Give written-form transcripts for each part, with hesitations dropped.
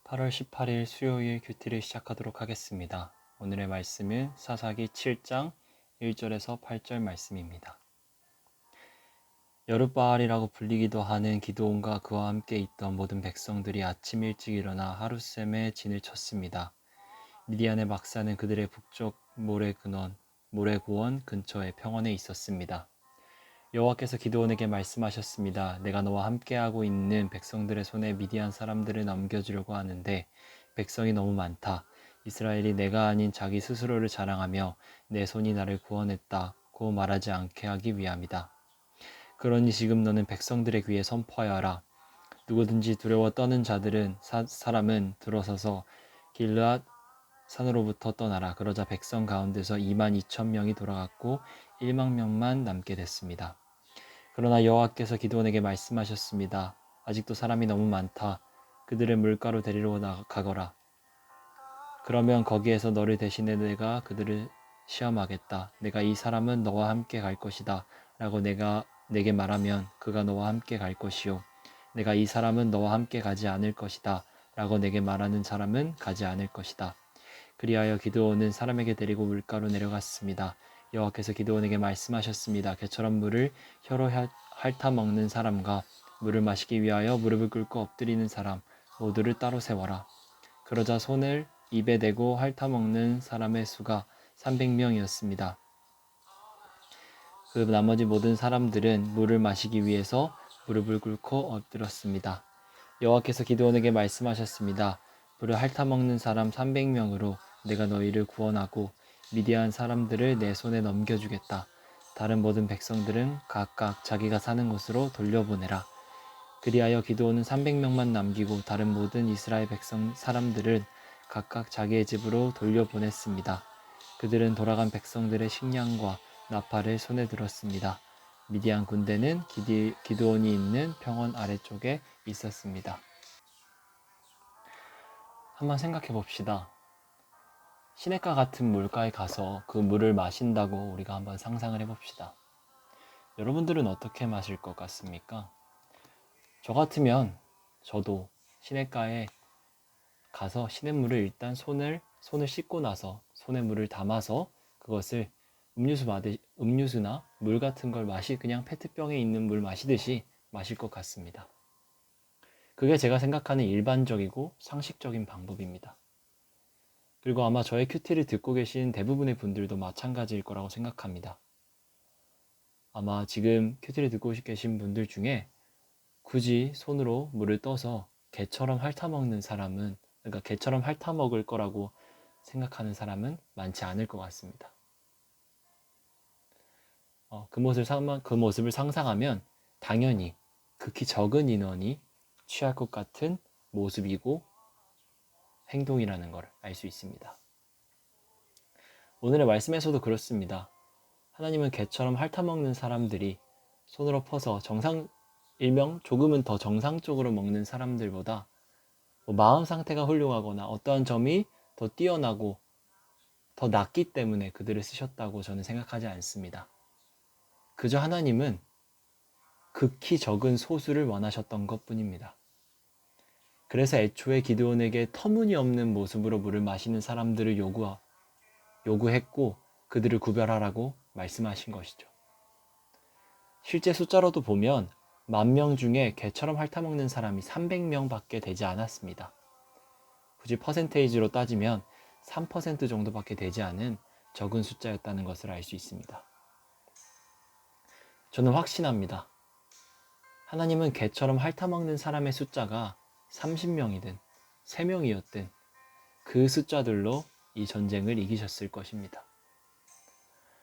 8월 18일 수요일 큐티를 시작하도록 하겠습니다. 오늘의 말씀은 사사기 7장 1절에서 8절 말씀입니다. 여룻바알이라고 불리기도 하는 기드온과 그와 함께 있던 모든 백성들이 아침 일찍 일어나 하룻샘에 진을 쳤습니다. 미디안의 막사는 그들의 북쪽 모래고원 근처에 평원에 있었습니다. 여호와께서 기드온에게 말씀하셨습니다. 내가 너와 함께하고 있는 백성들의 손에 미디안 사람들을 넘겨주려고 하는데 백성이 너무 많다. 이스라엘이 내가 아닌 자기 스스로를 자랑하며 내 손이 나를 구원했다고 말하지 않게 하기 위함이다. 그러니 지금 너는 백성들의 귀에 선포하여 하라. 누구든지 두려워 떠는 사람은 들어서서 길르앗 산으로부터 떠나라. 그러자 백성 가운데서 2만 2천 명이 돌아갔고 1만 명만 남게 됐습니다. 그러나 여호와께서 기드온에게 말씀하셨습니다. 아직도 사람이 너무 많다. 그들을 물가로 데리러 가거라. 그러면 거기에서 너를 대신해 내가 그들을 시험하겠다. 내가 이 사람은 너와 함께 갈 것이다. 라고 내게 말하면 그가 너와 함께 갈 것이요. 내가 이 사람은 너와 함께 가지 않을 것이다. 라고 내게 말하는 사람은 가지 않을 것이다. 그리하여 기드온은 사람에게 데리고 물가로 내려갔습니다. 여호와께서 기드온에게 말씀하셨습니다. 개처럼 물을 혀로 핥아 먹는 사람과 물을 마시기 위하여 무릎을 꿇고 엎드리는 사람 모두를 따로 세워라. 그러자 손을 입에 대고 핥아 먹는 사람의 수가 300명이었습니다. 그 나머지 모든 사람들은 물을 마시기 위해서 무릎을 꿇고 엎드렸습니다. 여호와께서 기드온에게 말씀하셨습니다. 물을 핥아 먹는 사람 300명으로 내가 너희를 구원하고 미디안 사람들을 내 손에 넘겨주겠다. 다른 모든 백성들은 각각 자기가 사는 곳으로 돌려보내라. 그리하여 기드온은 300명만 남기고 다른 모든 이스라엘 사람들은 각각 자기의 집으로 돌려보냈습니다. 그들은 돌아간 백성들의 식량과 나팔을 손에 들었습니다. 미디안 군대는 기드온이 있는 평원 아래쪽에 있었습니다. 한번 생각해 봅시다. 시냇가 같은 물가에 가서 그 물을 마신다고 우리가 한번 상상을 해봅시다. 여러분들은 어떻게 마실 것 같습니까? 저 같으면 저도 시냇가에 가서 시냇물을 일단 손을 씻고 나서 손에 물을 담아서 그것을 음료수나 물 같은 걸 그냥 페트병에 있는 물 마시듯이 마실 것 같습니다. 그게 제가 생각하는 일반적이고 상식적인 방법입니다. 그리고 아마 저의 큐티를 듣고 계신 대부분의 분들도 마찬가지일 거라고 생각합니다. 아마 지금 큐티를 듣고 계신 분들 중에 굳이 손으로 물을 떠서 개처럼 핥아먹는 사람은, 그러니까 개처럼 핥아먹을 거라고 생각하는 사람은 많지 않을 것 같습니다. 그 모습을 상상하면 당연히 극히 적은 인원이 취할 것 같은 모습이고 행동이라는 걸 알 수 있습니다. 오늘의 말씀에서도 그렇습니다. 하나님은 개처럼 핥아먹는 사람들이 손으로 퍼서 일명 조금은 더 정상적으로 먹는 사람들보다 마음 상태가 훌륭하거나 어떠한 점이 더 뛰어나고 더 낫기 때문에 그들을 쓰셨다고 저는 생각하지 않습니다. 그저 하나님은 극히 적은 소수를 원하셨던 것뿐입니다. 그래서 애초에 기드온에게 터무니없는 모습으로 물을 마시는 사람들을 요구했고 그들을 구별하라고 말씀하신 것이죠. 실제 숫자로도 보면 10,000명 중에 개처럼 핥아먹는 사람이 300명밖에 되지 않았습니다. 굳이 퍼센테이지로 따지면 3% 정도밖에 되지 않은 적은 숫자였다는 것을 알 수 있습니다. 저는 확신합니다. 하나님은 개처럼 핥아먹는 사람의 숫자가 30명이든 3명이었든 그 숫자들로 이 전쟁을 이기셨을 것입니다.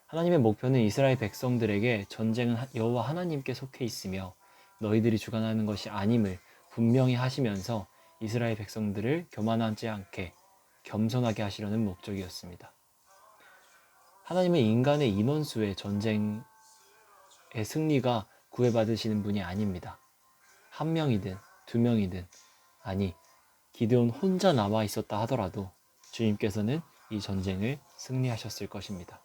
하나님의 목표는 이스라엘 백성들에게 전쟁은 여호와 하나님께 속해 있으며 너희들이 주관하는 것이 아님을 분명히 하시면서 이스라엘 백성들을 교만하지 않게 겸손하게 하시려는 목적이었습니다. 하나님은 인간의 인원수의 전쟁의 승리가 구애받으시는 분이 아닙니다. 1명이든 2명이든 아니 기드온 혼자 남아 있었다 하더라도 주님께서는 이 전쟁을 승리하셨을 것입니다.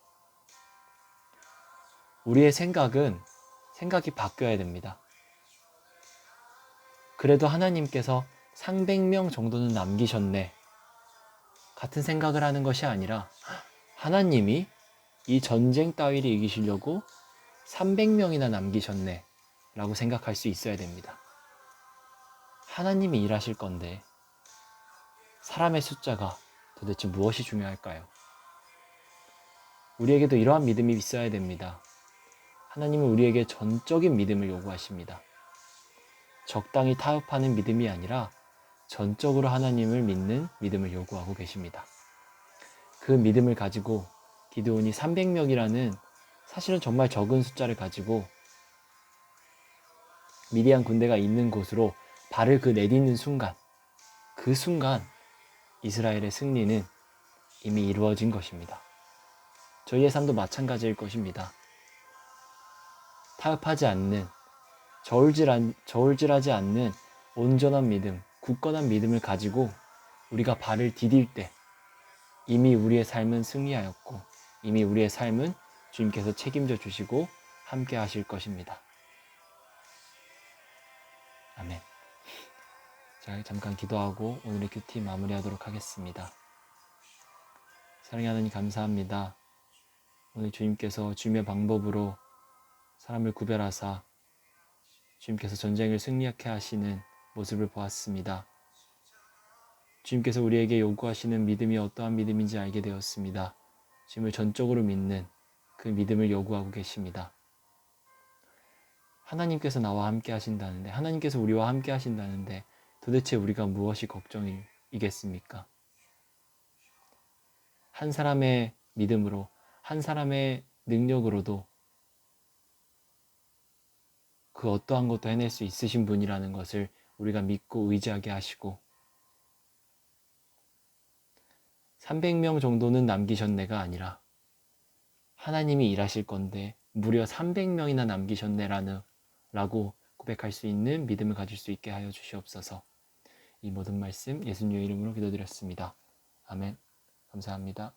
우리의 생각이 바뀌어야 됩니다. 그래도 하나님께서 300명 정도는 남기셨네. 같은 생각을 하는 것이 아니라 하나님이 이 전쟁 따위를 이기시려고 300명이나 남기셨네 라고 생각할 수 있어야 됩니다. 하나님이 일하실 건데 사람의 숫자가 도대체 무엇이 중요할까요? 우리에게도 이러한 믿음이 있어야 됩니다. 하나님은 우리에게 전적인 믿음을 요구하십니다. 적당히 타협하는 믿음이 아니라 전적으로 하나님을 믿는 믿음을 요구하고 계십니다. 그 믿음을 가지고 기드온이 300명이라는 사실은 정말 적은 숫자를 가지고 미디안 군대가 있는 곳으로 발을 내딛는 순간, 그 순간 이스라엘의 승리는 이미 이루어진 것입니다. 저희의 삶도 마찬가지일 것입니다. 타협하지 않는, 저울질하지 않는 온전한 믿음, 굳건한 믿음을 가지고 우리가 발을 디딜 때 이미 우리의 삶은 승리하였고 이미 우리의 삶은 주님께서 책임져 주시고 함께 하실 것입니다. 아멘. 자, 잠깐 기도하고 오늘의 큐티 마무리하도록 하겠습니다. 사랑하는 하나님 감사합니다. 오늘 주님께서 주님의 방법으로 사람을 구별하사 주님께서 전쟁을 승리하게 하시는 모습을 보았습니다. 주님께서 우리에게 요구하시는 믿음이 어떠한 믿음인지 알게 되었습니다. 주님을 전적으로 믿는 그 믿음을 요구하고 계십니다. 하나님께서 나와 함께 하신다는데, 하나님께서 우리와 함께 하신다는데 도대체 우리가 무엇이 걱정이겠습니까? 한 사람의 믿음으로, 한 사람의 능력으로도 그 어떠한 것도 해낼 수 있으신 분이라는 것을 우리가 믿고 의지하게 하시고 300명 정도는 남기셨네가 아니라 하나님이 일하실 건데 무려 300명이나 남기셨네라고 고백할 수 있는 믿음을 가질 수 있게 하여 주시옵소서. 이 모든 말씀 예수님의 이름으로 기도드렸습니다. 아멘. 감사합니다.